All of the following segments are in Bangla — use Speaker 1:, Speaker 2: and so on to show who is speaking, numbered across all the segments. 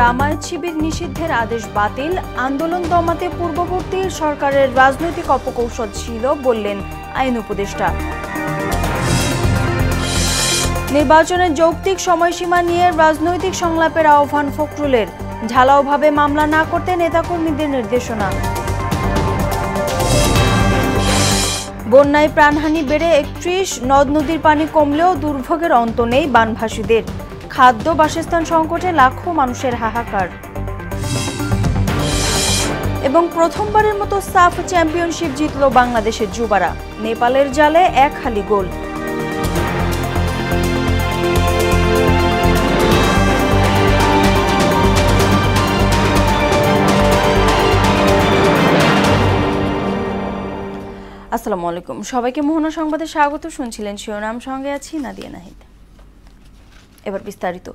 Speaker 1: জামায়াত শিবির নিষিদ্ধের আদেশ বাতিল, আন্দোলন দমাতে পূর্ববর্তী সরকারের রাজনৈতিক অপকৌশল ছিল বললেন আইন উপদেষ্টা। নির্বাচনের যৌক্তিক সময়সীমা নিয়ে রাজনৈতিক সংলাপের আহ্বান ফখরুলের, ঢালাওভাবে মামলা না করতে নেতাকর্মীদের নির্দেশনা। বন্যায় প্রাণহানি বেড়ে ৩১, নদ নদীর পানি কমলেও দুর্ভোগের অন্ত নেই বানভাসীদের, খাদ্য বাসস্থান সংকটে লাখো মানুষের হাহাকার। এবং প্রথমবারের মতো সাফ চ্যাম্পিয়নশিপ জিতল বাংলাদেশের যুবারা, নেপালের জালে ১ হালি গোল। আসসালামু আলাইকুম, সবাইকে মোহনা সংবাদে স্বাগত। শুনছিলেন শিরোনাম, সঙ্গে আছি নাদিয়া নাহিদ। এবার বিস্তারিত।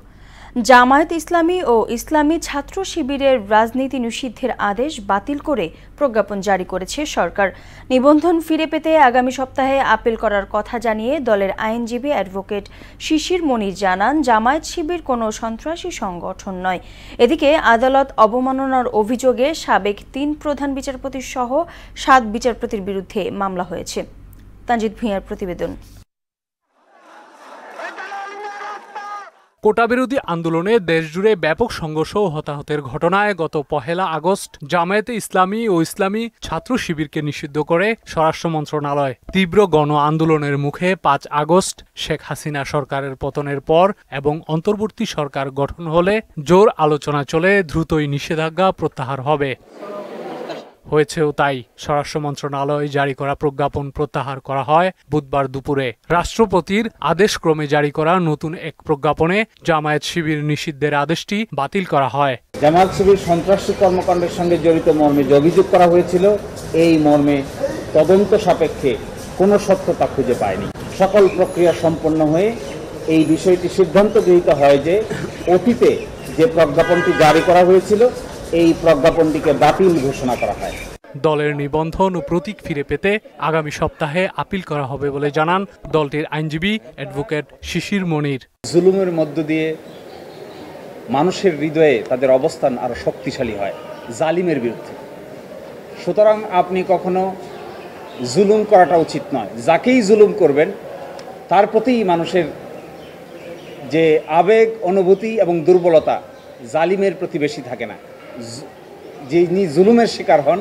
Speaker 1: জামায়াত ইসলামী ও ইসলামী ছাত্র শিবিরের রাজনীতি নিষিদ্ধের আদেশ বাতিল করে প্রজ্ঞাপন জারি করেছে সরকার। নিবন্ধন ফিরে পেতে আগামী সপ্তাহে আপিল করার কথা জানিয়ে দলের আইনজীবী অ্যাডভোকেট শিশির মনির জানান, জামায়াত শিবির কোনো সন্ত্রাসী সংগঠন নয়। এদিকে আদালত অবমাননার অভিযোগে সাবেক ৩ প্রধান বিচারপতি সহ ৭ বিচারপতির বিরুদ্ধে মামলা হয়েছে। তানজিদ ভূঁইয়ার প্রতিবেদন।
Speaker 2: কোটা বিরোধী আন্দোলনে দেশজুড়ে ব্যাপক সংঘর্ষ ও হতাহতের ঘটনায় গত ১ আগস্ট জামায়াতে ইসলামী ও ইসলামী ছাত্র শিবিরকে নিষিদ্ধ করে স্বরাষ্ট্র মন্ত্রণালয়। তীব্র গণ আন্দোলনের মুখে ৫ আগস্ট শেখ হাসিনা সরকারের পতনের পর এবং অন্তর্বর্তী সরকার গঠন হলে জোর আলোচনা চলে দ্রুতই নিষেধাজ্ঞা প্রত্যাহার হবে। হয়েছেও তাই। স্বরাষ্ট্র মন্ত্রণালয় জারি করা প্রজ্ঞাপন প্রত্যাহার করা হয় বুধবার দুপুরে। রাষ্ট্রপতির আদেশক্রমে জারি করা নতুন এক প্রজ্ঞাপনে জামায়াত শিবির নিষিদ্ধের আদেশটি বাতিল করা হয়।
Speaker 3: জামায়াত শিবির সন্ত্রাসী কর্মকাণ্ডের সঙ্গে জড়িত মর্মে যে অভিযোগ করা হয়েছিল, এই মর্মে তদন্ত সাপেক্ষে কোনো সত্যতা খুঁজে পায়নি। সকল প্রক্রিয়া সম্পন্ন হয়ে এই বিষয়টি সিদ্ধান্ত গৃহীত হয় যে অতীতে যে প্রজ্ঞাপনটি জারি করা হয়েছিল, এই প্রজ্ঞাপনটিকে বাতিল ঘোষণা করা হয়।
Speaker 2: দলের নিবন্ধন ও প্রতীক ফিরে পেতে আগামী সপ্তাহে আপিল করা হবে বলে জানান দলটির আইনজীবী অ্যাডভোকেট শিশির মনির।
Speaker 3: জুলুমের মধ্য দিয়ে মানুষের হৃদয়ে তাদের অবস্থান আরো শক্তিশালী হয় জালিমের বিরুদ্ধে। সুতরাং আপনি কখনো জুলুম করাটা উচিত নয়। যাকেই জুলুম করবেন তার প্রতি মানুষের যে আবেগ, অনুভূতি এবং দুর্বলতা জালিমের প্রতি বেশি থাকে না। যিনি জুলুমের শিকার হন,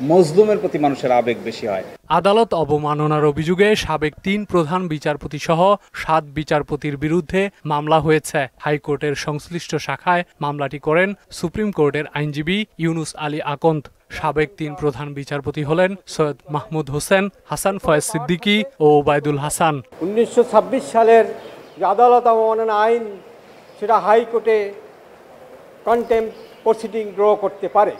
Speaker 3: মজলুমের প্রতি মানুষের আবেগ বেশি হয়।
Speaker 2: আদালত অবমাননার অভিযোগে সাবেক ৩ প্রধান বিচারপতি সহ ৭ বিচারপতির বিরুদ্ধে মামলা হয়েছে। হাইকোর্টের সংশ্লিষ্ট শাখায় মামলাটি করেন সুপ্রিম কোর্টের আইনজীবী ইউনুস আলী আকন্দ। সাবেক ৩ প্রধান বিচারপতি হলেন সৈয়দ মাহমুদ হোসেন, হাসান ফয়েজ সিদ্দিকী ও ওবায়দুল হাসান।
Speaker 4: ১৯২৬ সালের যে আদালত অবমাননা আইন, সেটা হাইকোর্টে কন্টেম্পট প্রসিডিং ড্র করতে পারে,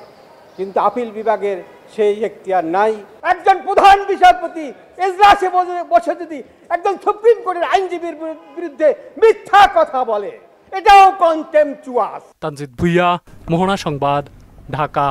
Speaker 4: কিন্তু আপিল বিভাগের সেই এখতিয়ার নাই। একজন প্রধান বিচারপতি এজলাসে বসে যদি একজন সুপ্রিম কোর্টের আইনজীবীর বিরুদ্ধে মিথ্যা কথা বলে, এটাও কন্টেম্পচুয়াস।
Speaker 2: তানজিদ ভূঁইয়া, মোহনা সংবাদ, ঢাকা।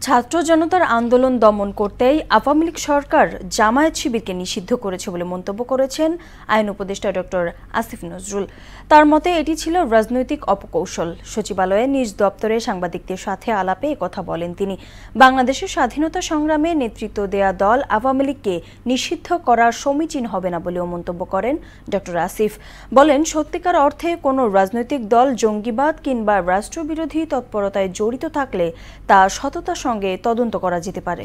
Speaker 1: ছাত্র জনতার আন্দোলন দমন করতেই আওয়ামী লীগ সরকার জামায়াত শিবিরকে নিষিদ্ধ করেছে বলে মন্তব্য করেছেন আইন উপদেষ্টা ডক্টর আসিফ নজরুল। তার মতে এটি ছিল রাজনৈতিক অপকৌশল। সচিবালয়ে নিজ দপ্তরে সাংবাদিকদের সাথে আলাপে একথা বলেন তিনি। বাংলাদেশের স্বাধীনতা সংগ্রামে নেতৃত্ব দেয়া দল আওয়ামী লীগকে নিষিদ্ধ করা সমীচীন হবে না বলেও মন্তব্য করেন ডক্টর আসিফ। বলেন, সত্যিকার অর্থে কোনো রাজনৈতিক দল জঙ্গিবাদ কিংবা রাষ্ট্রবিরোধী তৎপরতায় জড়িত থাকলে তা সততার সঙ্গে তদন্ত করা যেতে পারে।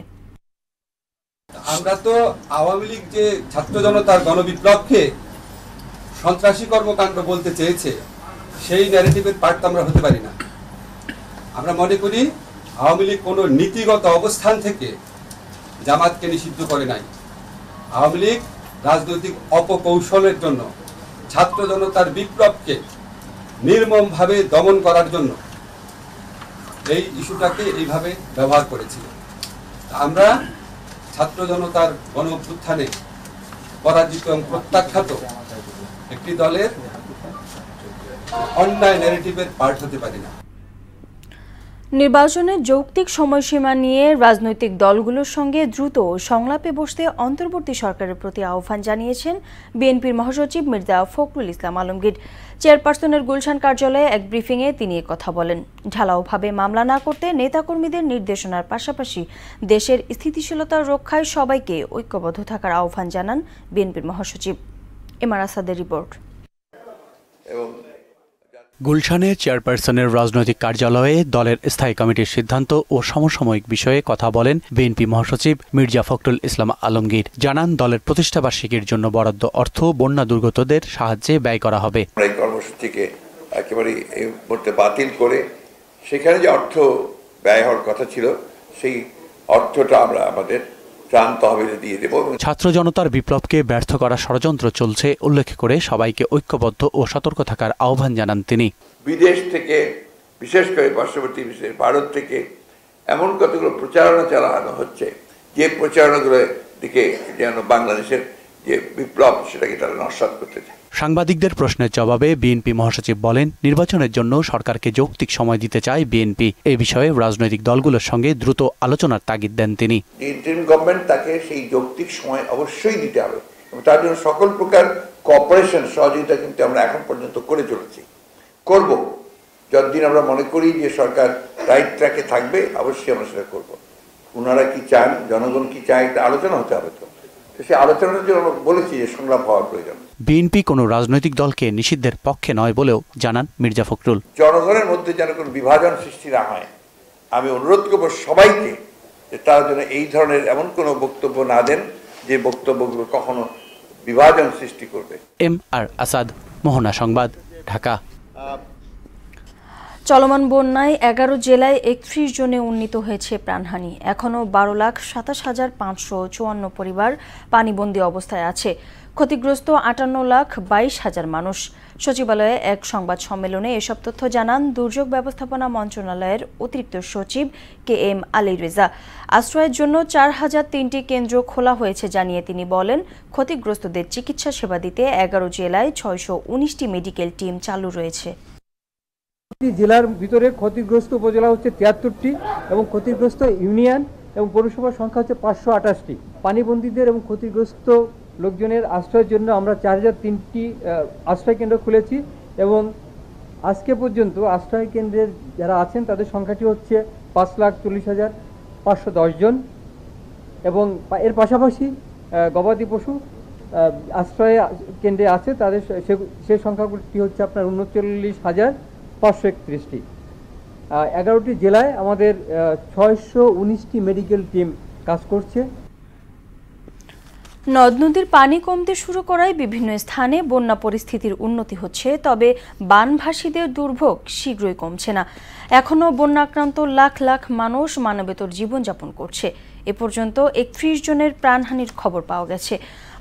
Speaker 5: আমরা তো আওয়ামী লীগ যে ছাত্র জনতার গণবিপ্লবকে সন্ত্রাসী কর্মকাণ্ড বলতে চেয়েছে, সেই ন্যারেটিভের পার্ট আমরা হতে পারি না। আমরা মনে করি আওয়ামী লীগ কোনো নীতিগত অবস্থান থেকে জামাতকে নিষিদ্ধ করে নাই। আওয়ামী লীগ রাজনৈতিক অপকৌশলের জন্য ছাত্র জনতার বিপ্লবকে নির্মমভাবে দমন করার জন্য এই ইস্যুটাকে এইভাবে ব্যবহার করেছিল। আমরা ছাত্র জনতার গণ অভ্যুত্থানে পরাজিত এবং প্রত্যাখ্যাত একটি দলের অন্যায় ন্যারেটিভের পার্ট হতে পারি না।
Speaker 1: নির্বাচনের যৌক্তিক সময়সীমা নিয়ে রাজনৈতিক দলগুলোর সঙ্গে দ্রুত সংলাপে বসতে অন্তর্বর্তী সরকারের প্রতি আহ্বান জানিয়েছেন বিএনপির মহাসচিব মির্জা ফখরুল ইসলাম আলমগীর। চেয়ারপারসনের গুলশান কার্যালয়ে এক ব্রিফিংয়ে তিনি কথা বলেন। ঢালাওভাবে মামলা না করতে নেতাকর্মীদের নির্দেশনার পাশাপাশি দেশের স্থিতিশীলতা রক্ষায় সবাইকে ঐক্যবদ্ধ থাকার আহ্বান জানান বিএনপির মহাসচিব। এমআর আসাদের রিপোর্ট।
Speaker 6: গুলশানে চেয়ারপারসনের রাজনৈতিক কার্যালয়ে দলের স্থায়ী কমিটির সিদ্ধান্ত ও সমসাময়িক বিষয়ে কথা বলেন বিএনপি মহাসচিব মির্জা ফখরুল ইসলাম আলমগীর। জানান, দলের প্রতিষ্ঠাবার্ষিকীর জন্য বরাদ্দ অর্থ বন্যা দুর্গতদের সাহায্যে ব্যয় করা হবে।
Speaker 7: এই কর্মসূচিকে একেবারে এই মুহূর্তে বাতিল করে সেখানে যে অর্থ ব্যয় হওয়ার কথা ছিল সেই অর্থটা আমরা আমাদের ত্রাণ তহবিলে দিয়ে দেব।
Speaker 6: ছাত্র জনতার বিপ্লবকে ব্যর্থ করার ষড়যন্ত্র চলছে উল্লেখ করে সবাইকে ঐক্যবদ্ধ ও সতর্ক থাকার আহ্বান জানান তিনি।
Speaker 7: বিদেশ থেকে, বিশেষ করে পার্শ্ববর্তী বিশেষ ভারত থেকে এমন কতগুলো প্রচারণা চালানো হচ্ছে যে প্রচারণাগুলোর দিকে যেন বাংলাদেশের যে বিপ্লব সেটাকে তারা নস্যাৎ করতে চায়।
Speaker 6: সাংবাদিকদের প্রশ্নের জবাবে বিএনপি মহাসচিব বলেন, নির্বাচনের জন্য সরকারকে যৌক্তিক সময় দিতে চায় বিএনপি। এ বিষয়ে রাজনৈতিক দলগুলোর সঙ্গে দ্রুত আলোচনার তাগিদ দেন তিনি।
Speaker 7: ইন্টারিম গভর্নমেন্ট তাকে সেই যৌক্তিক সময় অবশ্যই দিতে হবে এবং তার জন্য সকল প্রকার কোঅপারেশন, সহযোগিতা কিন্তু আমরা এখন পর্যন্ত করে চলেছি, করব। যতদিন আমরা মনে করি যে সরকার রাইট ট্র্যাকে থাকবে অবশ্যই আমরা সেটা করব। ওনারা কি চান, জনগণ কি চায়, এটা আলোচনা হতে হবে। তো সেই আলোচনার জন্য আমরা বলেছি যে সংলাপ হওয়ার প্রয়োজন।
Speaker 6: বিএনপি কোনো রাজনৈতিক দলকে নিষিদ্ধের পক্ষে নয় বলেও জানান মির্জা ফখরুল।
Speaker 7: জনগণের মধ্যে যেন কোনো বিভাজন সৃষ্টি না হয়, আমি অনুরোধ করব সবাইকে যে তারা যেন এই ধরনের এমন কোনো বক্তব্য না দেন যে বক্তব্যগুলো কখনো বিভাজন সৃষ্টি করবে।
Speaker 6: এমআর আসাদ, মোহনা সংবাদ, ঢাকা।
Speaker 1: চলমান বন্যায় 11 জেলায় 31 জনে উন্নীত হয়েছে প্রাণহানি। এখনও 12,27,554 পরিবার পানিবন্দী অবস্থায় আছে। ক্ষতিগ্রস্ত 58,22,000 মানুষ। সচিবালয়ে এক সংবাদ সম্মেলনে এসব তথ্য জানান দুর্যোগ ব্যবস্থাপনা মন্ত্রণালয়ের অতিরিক্ত সচিব KM আলী রেজা। আশ্রয়ের জন্য 4003টি কেন্দ্র খোলা হয়েছে জানিয়ে তিনি বলেন, ক্ষতিগ্রস্তদের চিকিৎসা সেবা দিতে 11 জেলায় 619টি মেডিকেল টিম চালু রয়েছে।
Speaker 4: জেলার ভিতরে ক্ষতিগ্রস্ত উপজেলা হচ্ছে 73টি এবং ক্ষতিগ্রস্ত ইউনিয়ন এবং পৌরসভার সংখ্যা হচ্ছে 528টি। পানিবন্দীদের এবং ক্ষতিগ্রস্ত লোকজনের আশ্রয়ের জন্য আমরা 4003টি আশ্রয় কেন্দ্র খুলেছি এবং আজকে পর্যন্ত আশ্রয় কেন্দ্রের যারা আছেন তাদের সংখ্যাটি হচ্ছে 5,40,510 জন এবং এর পাশাপাশি গবাদি পশু আশ্রয় কেন্দ্রে আছে তাদের সেই সংখ্যাগুলি হচ্ছে আপনার 39,531টি। 11টি জেলায় আমাদের 619টি মেডিকেল টিম কাজ করছে।
Speaker 1: নদ নদীর পানি কমতে শুরু করায় বিভিন্ন স্থানে বন্যা পরিস্থিতির উন্নতি হচ্ছে, তবে বানভাসীদের দুর্ভোগ শীঘ্রই কমছে না। এখনও বন্যাক্রান্ত লাখ লাখ মানুষ মানবেতর জীবনযাপন করছে। এ পর্যন্ত 31 জনের প্রাণহানির খবর পাওয়া গেছে।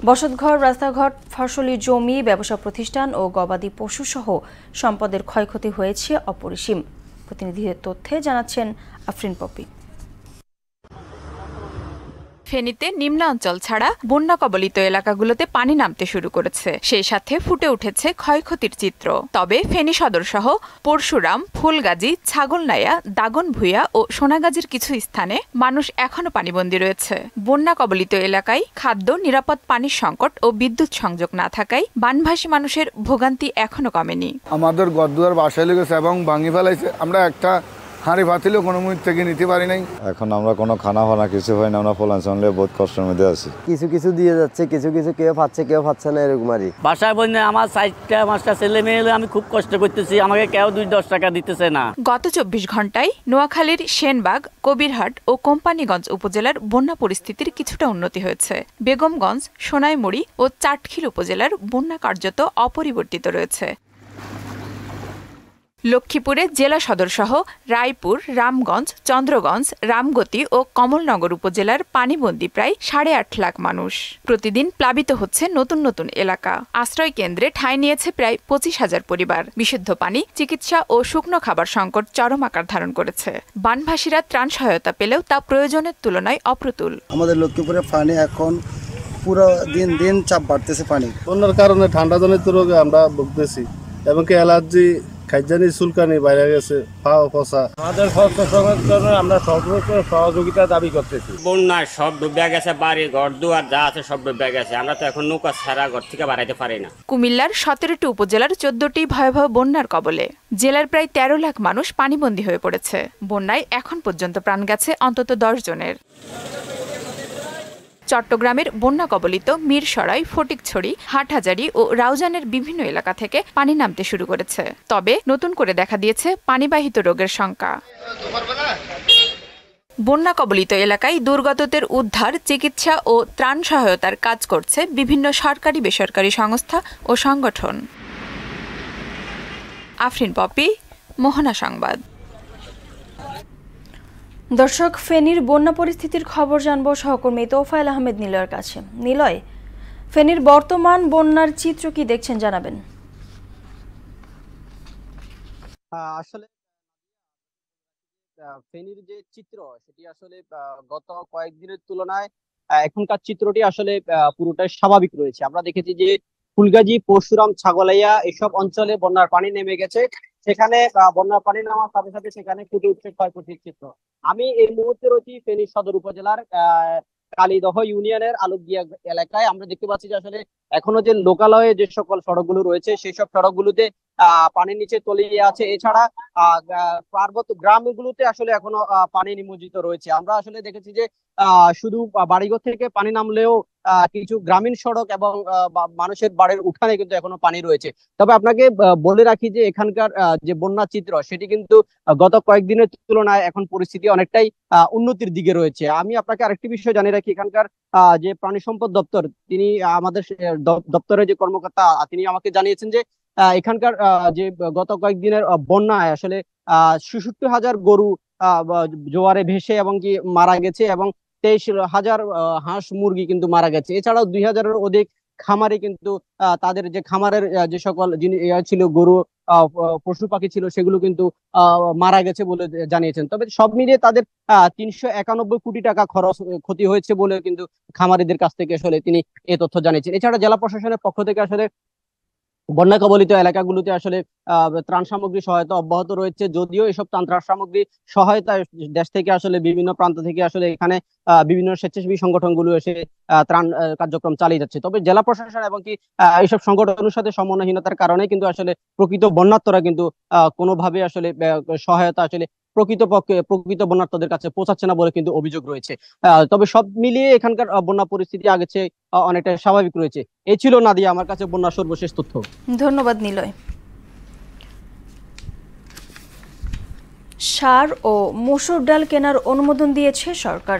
Speaker 1: বসতঘর, রাস্তাঘাট, ফসলি জমি, ব্যবসা প্রতিষ্ঠান ও গবাদি পশু সহ সম্পদের ক্ষয়ক্ষতি হয়েছে অপরিসীম। প্রতিনিধিদের তথ্যে জানাচ্ছেন আফরিন পপি।
Speaker 8: ফেনীতে নিম্নাঞ্চল ছাড়া বন্যা কবলিত এলাকাগুলোতে পানি নামতে শুরু করেছে। সেই সাথে ফুটে উঠেছে ক্ষয়ক্ষতির চিত্র। তবে ফেনী সদর সহ পরশুরাম, ফুলগাজী, ছাগলনাইয়া, দাগনভূঞা ও সোনাগাজীর কিছু স্থানে মানুষ এখনো পানিবন্দী রয়েছে। বন্যা কবলিত এলাকায় খাদ্য, নিরাপদ পানির সংকট ও বিদ্যুৎ সংযোগ না থাকায় বানভাসী মানুষের ভোগান্তি এখনো কমেনি।
Speaker 9: আমাদের ঘরদুয়ার বাসায় লেগেছে এবং ভাঙি ফেলাইছে। আমরা একটা হাঁড়ি ভাতিলেও কোনো মুখ থেকে নিতে পারি নাই।
Speaker 10: এখন আমরা কোনো খানা ফানা কিছু হয় না, আমরা ফলাঞ্চলে বহুত কষ্টের মধ্যে আছি।
Speaker 11: কিছু কিছু দিয়ে যাচ্ছে, কিছু কিছু কেউ পাচ্ছে কেউ পাচ্ছে না, এরকম আর
Speaker 12: বাসায় বললে আমার 4টা 5টা ছেলে মেয়ে, আমি খুব কষ্ট করতেছি, আমাকে কেউ 2-10 টাকা দিতেছে না।
Speaker 8: গত 24 ঘন্টায় নোয়াখালীর সেনবাগ, কবিরহাট ও কোম্পানীগঞ্জ উপজেলার বন্যা পরিস্থিতির কিছুটা উন্নতি হয়েছে। বেগমগঞ্জ, সোনাইমুড়ি ও চাটখিল উপজেলার বন্যা কার্যত অপরিবর্তিত রয়েছে। লক্ষ্মীপুরে জেলা সদরসহ রায়পুর, রামগঞ্জ, চন্দ্রগঞ্জ, রামগতি ও কমলনগর উপজেলার পানিবন্দী প্রায় 8.5 লাখ মানুষ। প্রতিদিন প্লাবিত হচ্ছে নতুন নতুন এলাকা। আশ্রয় কেন্দ্রে ঠাঁই নিয়েছে প্রায় 25,000 পরিবার। বিশুদ্ধ পানি, চিকিৎসা ও শুকনো খাবার সংকট চরম আকার ধারণ করেছে। বানভাসীরা ত্রাণ সহায়তা পেলেও তা প্রয়োজনের তুলনায় অপ্রতুল।
Speaker 13: আমাদের লক্ষ্মীপুরে পানি এখন পুরো দিন দিন চাপ বাড়তেছে। পানি
Speaker 14: বন্যার কারণে ঠান্ডা জনিত রোগে আমরা ভুগতেছি এবং অ্যালার্জি খাইজানি চুলকানি বাইরে গেছে, পাও পচা।
Speaker 15: আমাদের স্বাস্থ্য সংরক্ষণে আমরা সর্বোচ্চ সহযোগিতা দাবি করতেছি।
Speaker 16: বন্যায় সব ডুবে গেছে, বাড়ি ঘর দুয়ার যা আছে সব ডুবে গেছে। আমরা তো এখন নৌকা ছাড়া ঘর থেকে বাড়াইতে পারি না।
Speaker 8: কুমিল্লার 17টি উপজেলার 14টি ভয়াবহ বন্যার কবলে। জেলার প্রায় 13 লাখ মানুষ পানিবন্দী হয়ে পড়েছে। বন্যায় এখন পর্যন্ত প্রাণ গেছে অন্তত 10 জনের। চট্টগ্রামের বন্যা কবলিত মিরসরাই, ফটিকছড়ি, হাটহাজারী ও রাউজানের বিভিন্ন এলাকা থেকে পানি নামতে শুরু করেছে। তবে নতুন করে দেখা দিয়েছে পানিবাহিত রোগের শঙ্কা। বন্যা কবলিত এলাকায় দুর্গতদের উদ্ধার, চিকিৎসা ও ত্রাণ সহায়তার কাজ করছে বিভিন্ন সরকারি বেসরকারি সংস্থা ও সংগঠন। আফরিন পপি, মোহনা সংবাদ।
Speaker 1: দর্শক, ফেনীর বন্যা পরিস্থিতির খবর জানবো সহকর্মী তোফায়েল আহমেদ নিলয়ের কাছে। নিলয়, ফেনীর বর্তমান বন্যার চিত্র কি দেখছেন জানাবেন।
Speaker 17: আসলে ফেনীর যে চিত্র সেটি আসলে গত কয়েকদিনের তুলনায় এখনকার চিত্রটি আসলে পুরোটাই স্বাভাবিক রয়েছে। আমরা দেখেছি যে ফুলগাজী, পরশুরাম, ছাগলাইয়া এসব অঞ্চলে বন্যার পানি নেমে গেছে। সেখানে বন্যার পানি নামার সাথে সাথে সেখানে ফুটে উঠছে ক্ষয়ক্ষতির চিত্র। আমি এই মুহূর্তে রয়েছি ফেনী সদর উপজেলার কালীদহ ইউনিয়নের আলোকদিয়া এলাকায়। আমরা দেখতে পাচ্ছি যে আসলে এখনো যে লোকালয়ে যে সকল সড়কগুলো রয়েছে সেই সব সড়কগুলোতে পানির নিচে তলিয়ে আছে। এছাড়া পার্বত্য গ্রামগুলোতে আসলে এখনো পানি নিমজ্জিত রয়েছে। আমরা আসলে দেখেছি যে শুধু বাড়িঘর থেকে পানি নামলেও কিছু গ্রামীণ সড়ক এবং মানুষের বাড়ির উঠানে কিন্তু এখনো পানি রয়েছে। তবে আপনাকে বলে রাখি যে এখানকার যে বন্যা চিত্র সেটি কিন্তু গত কয়েকদিনের তুলনায় এখন পরিস্থিতি অনেকটাই উন্নতির দিকে রয়েছে। আমি আপনাকে আরেকটি বিষয় জানিয়ে রাখি, এখানকার যে প্রাণী সম্পদ দপ্তর, তিনি আমাদের দপ্তরের যে কর্মকর্তা, তিনি আমাকে জানিয়েছেন যে এখানকার যে গত কয়েকদিনের বন্যায় আসলে 66,000 গরু জোয়ারে ভেসে এবং কি মারা গেছে এবং 23,000 হাঁস মুরগি কিন্তু মারা গেছে। এছাড়াও 2,000-এর অধিক খামারে কিন্তু তাদের যে খামারের যে সকল ছিল গরু, পশু পাখি ছিল সেগুলো কিন্তু মারা গেছে বলে জানিয়েছেন। তবে সব মিলিয়ে তাদের 391 কোটি টাকা ক্ষতি হয়েছে বলে কিন্তু খামারিদের কাছ থেকে আসলে তিনি এই তথ্য জানিয়েছেন। এছাড়া জেলা প্রশাসনের পক্ষ থেকে আসলে বন্যা কবলিত এলাকাগুলোতে আসলে ত্রাণ সামগ্রী সহায়তা অব্যাহত রয়েছে। যদিও এসব ত্রাণ সামগ্রী সহায়তা দেশ থেকে আসলে বিভিন্ন প্রান্ত থেকে আসলে এখানে বিভিন্ন স্বেচ্ছাসেবী সংগঠনগুলো এসে ত্রাণ কার্যক্রম চালিয়ে যাচ্ছে। তবে জেলা প্রশাসন এবং কি এইসব সংগঠনের সাথে সমন্বয়হীনতার কারণে কিন্তু আসলে প্রকৃত বন্যার্তরা কিন্তু কোনোভাবে আসলে সহায়তা আসলে প্রকৃত বন্যার্তদের কাছে পৌঁছাচ্ছে না বলে কিন্তু অভিযোগ রয়েছে। তবে সব মিলিয়ে এখানকার বন্যা পরিস্থিতি আগের চেয়ে অনেকটা স্বাভাবিক রয়েছে। এই ছিল নাদিয়া আমার কাছে বন্যার সর্বশেষ তথ্য।
Speaker 1: ধন্যবাদ নিলয়। সার ও মসুর ডাল কেনার অনুমোদন দিয়েছে সরকার।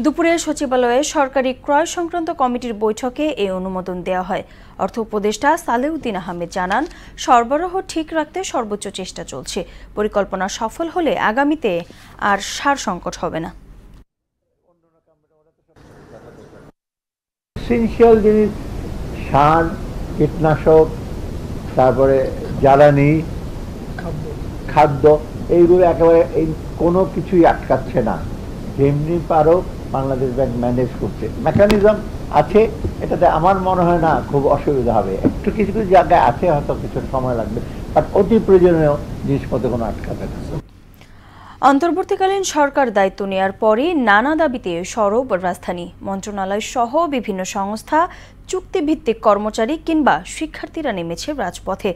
Speaker 1: দুপুরে সচিবালয়ে সরকারি ক্রয় সংক্রান্ত কমিটির বৈঠকে এই অনুমোদন দেওয়া হয়। অর্থ উপদেষ্টা সালেউদ্দিন আহমেদ জানান, সরবরাহ ঠিক রাখতে সর্বোচ্চ চেষ্টা চলছে। পরিকল্পনা সফল হলে আগামীতে আর সার সংকট হবে না।
Speaker 18: এসেনশিয়াল জিনিস, সার, কীটনাশক, তারপরে জ্বালানি, খাদ্য, এইগুলো একেবারে কোনো কিছুই আটকাচ্ছে না। যেমনি পারো বাংলাদেশ ব্যাংক ম্যানেজ করছে, মেকানিজম আছে, এটাতে আমার মনে হয় না খুব অসুবিধা হবে। একটু কিছু কিছু জায়গায় আছে, হয়তো কিছু সময় লাগবে, বাট অতি প্রয়োজনীয় জিনিসপত্র কোনো আটকাবে না।
Speaker 1: অন্তর্বর্তীকালীন সরকার দায়িত্ব নেয়ার পরই নানা দাবিতে সরব রাজধানী। মন্ত্রণালয় সহ বিভিন্ন সংস্থা, চুক্তিভিত্তিক কর্মচারী কিংবা শিক্ষার্থীরা নেমেছে রাজপথে।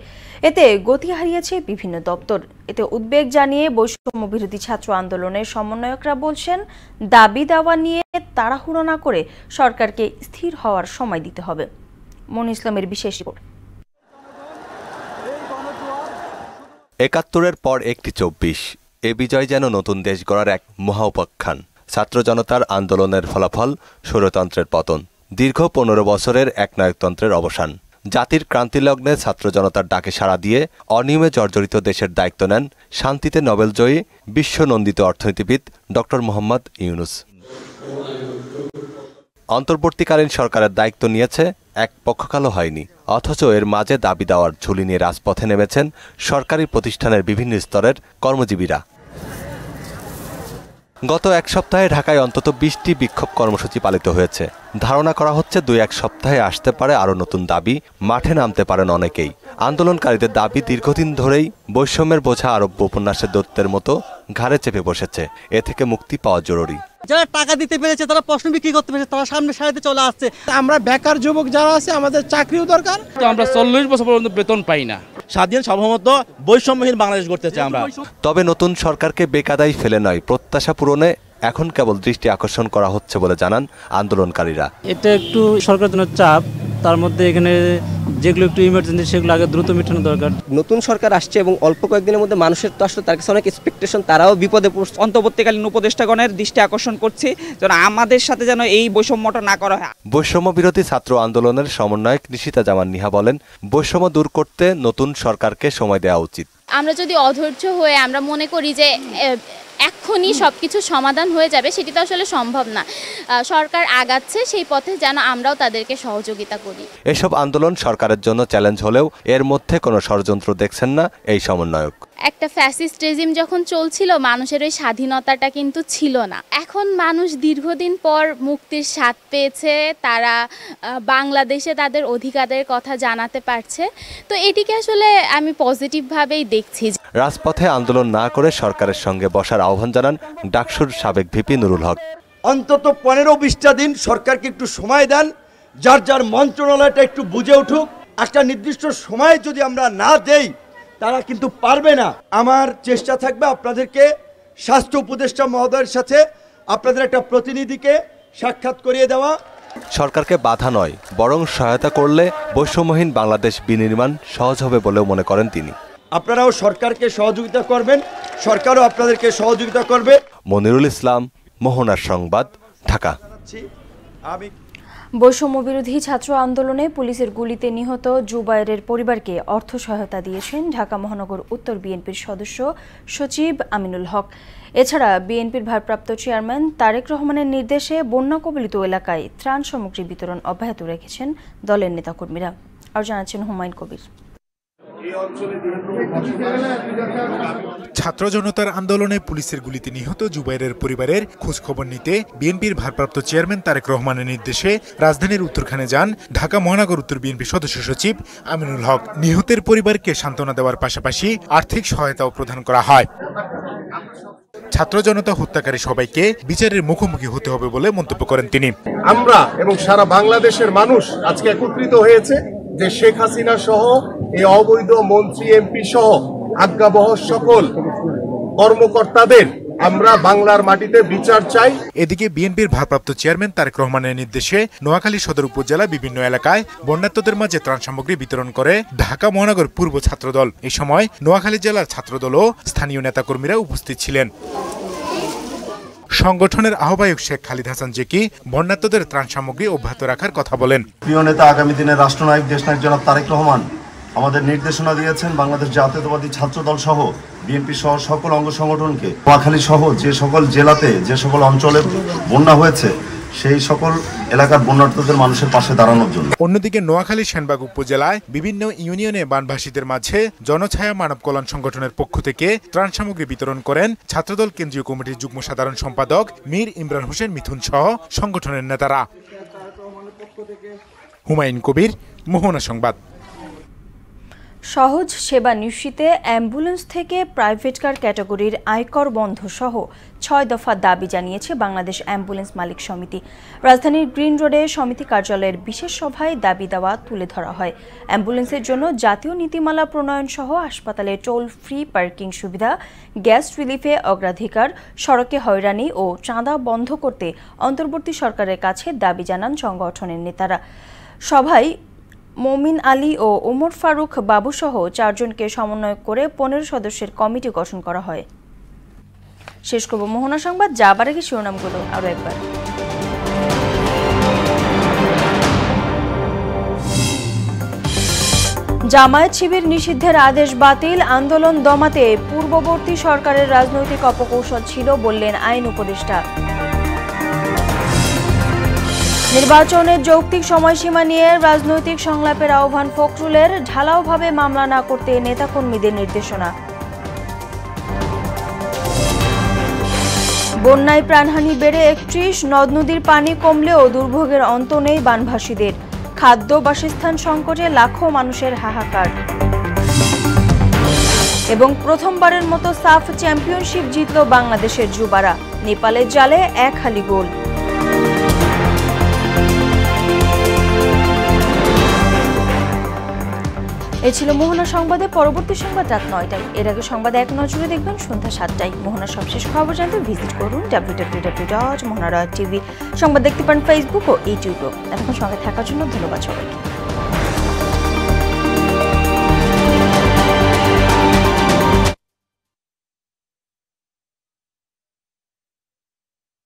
Speaker 1: এতে গতি হারিয়েছে বিভিন্ন দপ্তর। এতে উদ্বেগ জানিয়ে বৈষম্য বিরোধী ছাত্র আন্দোলনের সমন্বয়করা বলছেন, দাবি দাওয়া নিয়ে তাড়াহুড়ো না করে সরকারকে স্থির হওয়ার সময় দিতে হবে। মনি ইসলামের বিশেষ রিপোর্ট।
Speaker 19: ৭১-এর পর একটি ২৪। এ বিজয় যেন নতুন দেশ গড়ার এক মহা উপাখ্যান। ছাত্র জনতার আন্দোলনের ফলাফল স্বৈরতন্ত্রের পতন, দীর্ঘ ১৫ বছরের একনায়কতন্ত্রের অবসান। জাতির ক্রান্তিলগ্নে ছাত্র জনতার ডাকে সাড়া দিয়ে অনিয়মে জর্জরিত দেশের দায়িত্ব নেন শান্তিতে নোবেলজয়ী বিশ্বনন্দিত অর্থনীতিবিদ ডক্টর মোহাম্মদ ইউনূস। অন্তর্বর্তীকালীন সরকারের দায়িত্ব নিয়েছে এক পক্ষকালও হয়নি, অথচ এর মাঝে দাবি দেওয়ার ঝুলি নিয়ে রাজপথে নেমেছেন সরকারি প্রতিষ্ঠানের বিভিন্ন স্তরের কর্মজীবীরা। গত এক সপ্তাহে ঢাকায় অন্তত 20টি বিক্ষোভ কর্মসূচি পালিত হয়েছে। ধারণা করা হচ্ছে 2-1 সপ্তাহে আসতে পারে আরও নতুন দাবি, মাঠে নামতে পারেন অনেকেই। আন্দোলনকারীদের দাবি দীর্ঘদিন ধরেই বৈষম্যের বোঝা আরব্য উপন্যাসের দৈত্যের মতো ঘাড়ে চেপে বসেছে, এ থেকে মুক্তি পাওয়া জরুরি।
Speaker 20: যারা টাকা দিতে পেরেছে, তারা প্রশ্ন বিক্রি করতে পেরেছে, তারা সামনে সারিতে চলে আসছে।
Speaker 15: আমরা বেকার যুবক যারা আছে, আমাদের চাকরিও দরকার।
Speaker 21: তো আমরা 40 বছর পর্যন্ত বেতন পাই না।
Speaker 15: স্বাধীন সার্বভৌমত্ব বৈষম্যহীন বাংলাদেশ গড়তে চাই আমরা।
Speaker 19: তবে নতুন সরকারকে বেকায়দায় ফেলে নয়, প্রত্যাশা পূরণে এখন কেবল দৃষ্টি আকর্ষণ করা হচ্ছে বলে জানান আন্দোলনকারীরা।
Speaker 12: এটা একটু সরকারের জন্য চাপ, তার মধ্যে এখানে যেগুলো একটু ইমার্জেন্সি সেগুলো আগে দ্রুত মেটানো দরকার।
Speaker 17: নতুন সরকার আসছে এবং অল্প কয়েকদিনের মধ্যে মানুষের তো আসলে তার কাছে অনেক এক্সপেকটেশন, তারাও বিপদে পড়ছে।
Speaker 22: অন্তর্বর্তীকালীন উপদেষ্টাগণের দৃষ্টি আকর্ষণ করছি যেন আমাদের সাথে যেন এই বৈষম্যটা না করা হয়।
Speaker 19: বৈষম্য বিরোধী ছাত্র আন্দোলনের সমন্বয়ক নিশিতা জামান নিহা বলেন, বৈষম্য দূর করতে নতুন সরকারকে সময় দেওয়া উচিত।
Speaker 23: আমরা যদি অধৈর্য হয়ে আমরা মনে করি যে এক্ষুনি সবকিছু সমাধান হয়ে যাবে, সেটি তো আসলে সম্ভব না। সরকার আগাচ্ছে সেই পথে, যেন আমরাও তাদেরকে সহযোগিতা করি।
Speaker 19: এসব আন্দোলন সরকারের জন্য চ্যালেঞ্জ হলেও এর মধ্যে কোনো ষড়যন্ত্র দেখছেন না এই সমন্বয়ক।
Speaker 23: একটা ফ্যাসিস্ট রেজিম যখন চলছিল, মানুষের ওই স্বাধীনতাটা কিন্তু ছিল না। এখন মানুষ দীর্ঘদিন পর মুক্তির স্বাদ পেয়েছে, তারা বাংলাদেশে তাদের অধিকারের কথা জানাতে পারছে। তো এটিকে আসলে আমি পজিটিভভাবেই দেখছি।
Speaker 19: রাজপথে আন্দোলন না করে সরকারের সঙ্গে বসার আহ্বান জানান ডাকসুর সাবেক ভিপি নুরুল হক।
Speaker 24: অন্তত 15-20টা দিন সরকারকে একটু সময় দেন, যার যার মন্ত্রণালয়টা একটু বুঝে উঠুক। একটা নির্দিষ্ট সময় যদি আমরা না দেই, তারা কিন্তু পারবে না। আমার চেষ্টা থাকবে আপনাদেরকে স্বাস্থ্য উপদেষ্টা মহোদয়ের সাথে আপনাদের একটা প্রতিনিধিকে সাক্ষাৎ করিয়ে দেওয়া।
Speaker 19: সরকারকে বাধা নয়, বরং সহায়তা করলে বৈষম্যহীন বাংলাদেশ বিনির্মাণ সহজ হবে বলেও মনে করেন তিনি।
Speaker 24: আপনারাও সরকারকে সহযোগিতা করবেন, সরকারও আপনাদেরকে সহযোগিতা করবে।
Speaker 19: মনিরুল ইসলাম, মোহনার সংবাদ, ঢাকা।
Speaker 1: বৈষম্য বিরোধী ছাত্র আন্দোলনে পুলিশের গুলিতে নিহত জুবায়েরের পরিবারকে অর্থ সহায়তা দিয়েছেন ঢাকা মহানগর উত্তর বিএনপির সদস্য সচিব আমিনুল হক। এছাড়া বিএনপির ভারপ্রাপ্ত চেয়ারম্যান তারেক রহমানের নির্দেশে বন্যা কবলিত এলাকায় ত্রাণ সামগ্রী বিতরণ অব্যাহত রেখেছেন দলের নেতাকর্মীরা। আর জানাচ্ছেন হুমায়ুন কবির।
Speaker 25: ছাত্র জনতার আন্দোলনে পুলিশের গুলিতে নিহত জুবায়েরের পরিবারের খোঁজখবর নিতে বিএনপির ভারপ্রাপ্ত চেয়ারম্যান তারেক রহমানের নির্দেশে রাজধানীর উত্তরখানে যান ঢাকা মহানগর উত্তর বিএনপির সদস্য সচিব আমিনুল হক। নিহতের পরিবারকে সান্ত্বনা দেওয়ার পাশাপাশি আর্থিক সহায়তাও প্রদান করা হয়। ছাত্র জনতা হত্যাকারী সবাইকে বিচারের মুখোমুখি হতে হবে বলে মন্তব্য করেন তিনি।
Speaker 14: আমরা এবং সারা বাংলাদেশের মানুষ আজকে একত্রিত হয়েছে যে শেখ হাসিনা সহ এই অবৈধ মন্ত্রী এমপি সহ আজ্ঞাবহ সকল কর্মকর্তাদের আমরা বাংলার মাটিতে বিচার চাই।
Speaker 25: এদিকে বিএনপির ভারপ্রাপ্ত চেয়ারম্যান তারেক রহমানের নির্দেশে নোয়াখালী সদর উপজেলা বিভিন্ন এলাকায় বন্যার্তদের মাঝে ত্রাণ সামগ্রী বিতরণ করে ঢাকা মহানগর পূর্ব ছাত্রদল। এই সময় নোয়াখালী জেলার ছাত্রদল ও স্থানীয় নেতাকর্মীরা উপস্থিত ছিলেন। সংগঠনের আহ্বায়ক শেখ খালিদ হাসান জেকি বন্যার্তদের ত্রাণ সামগ্রী অব্যাহত রাখার কথা বলেন।
Speaker 26: প্রিয় নেতা, আগামী দিনের রাষ্ট্রনায়ক দেশনায়ক জনাব তারেক রহমান আমাদের নির্দেশনা দিয়েছেন বাংলাদেশ জাতীয়তাবাদী ছাত্রদল সহ বিএনপি সহ সকল অঙ্গ সংগঠনকে নোয়াখালী সহ যে সকল জেলাতে যে সকল অঞ্চলে বন্যা হয়েছে সেই সকল এলাকার বন্যার্তদের মানুষের পাশে দাঁড়ানোর জন্য।
Speaker 25: অন্যদিকে নোয়াখালী সেনবাগ উপজেলায় বিভিন্ন ইউনিয়নে বানভাসীদের মাঝে জনছায়া মানব কল্যাণ সংগঠনের পক্ষ থেকে ত্রাণ সামগ্রী বিতরণ করেন ছাত্রদল কেন্দ্রীয় কমিটির যুগ্ম সাধারণ সম্পাদক মীর ইমরান হোসেন মিথুন সহ সংগঠনের নেতারা। হুমায়ুন কবির, মোহনা সংবাদ।
Speaker 1: সহজ সেবা নিশ্চিতে অ্যাম্বুলেন্স থেকে প্রাইভেট কার ক্যাটাগরির আয়কর বন্ধ সহ 6 দফা দাবি জানিয়েছে বাংলাদেশ অ্যাম্বুলেন্স মালিক সমিতি। রাজধানীর গ্রিন রোডে সমিতি কার্যালয়ের বিশেষ সভায় দাবি দেওয়া তুলে ধরা হয়। অ্যাম্বুলেন্সের জন্য জাতীয় নীতিমালা প্রণয়ন সহ হাসপাতালে টোল ফ্রি পার্কিং সুবিধা, গ্যাস রিলিফে অগ্রাধিকার, সড়কে হয়রানি ও চাঁদা বন্ধ করতে অন্তর্বর্তী সরকারের কাছে দাবি জানান সংগঠনের নেতারা। সভায় মমিন আলী ও ওমর ফারুক বাবুসহ 4 জনকে সমন্বয় করে 15 সদস্যের কমিটি গঠন করা হয়। শেষ করব মোহনা সংবাদ, যাবার আগে শিরোনামগুলো আরও একবার। জামায়াত শিবির নিষিদ্ধের আদেশ বাতিল, আন্দোলন দমাতে পূর্ববর্তী সরকারের রাজনৈতিক অপকৌশল ছিল বললেন আইন উপদেষ্টা। নির্বাচনের যৌক্তিক সময়সীমা নিয়ে রাজনৈতিক সংলাপের আহ্বান ফখরুলের, ঢালাওভাবে মামলা না করতে নেতাকর্মীদের নির্দেশনা। বন্যায় প্রাণহানি বেড়ে 31, নদ নদীর পানি কমলেও দুর্ভোগের অন্ত নেই বানভাসীদের। খাদ্য বাসস্থান সংকটে লাখো মানুষের হাহাকার। এবং প্রথমবারের মতো সাফ চ্যাম্পিয়নশিপ জিতল বাংলাদেশের যুবারা, নেপালের জালে 1 হালি গোল। এ ছিল মোহনা সংবাদে। পরবর্তী সংবাদ রাত 9টায়। এর আগে সংবাদ এক নজরে দেখবেন সন্ধ্যা 7টায়। মোহনার সবশেষ খবর জানতে ভিজিট করুন www.mohana.tv। সংবাদ দেখতে পারেন ফেসবুক ও ইউটিউবেও। এতক্ষণ সঙ্গে থাকার জন্য ধন্যবাদ সবাইকে।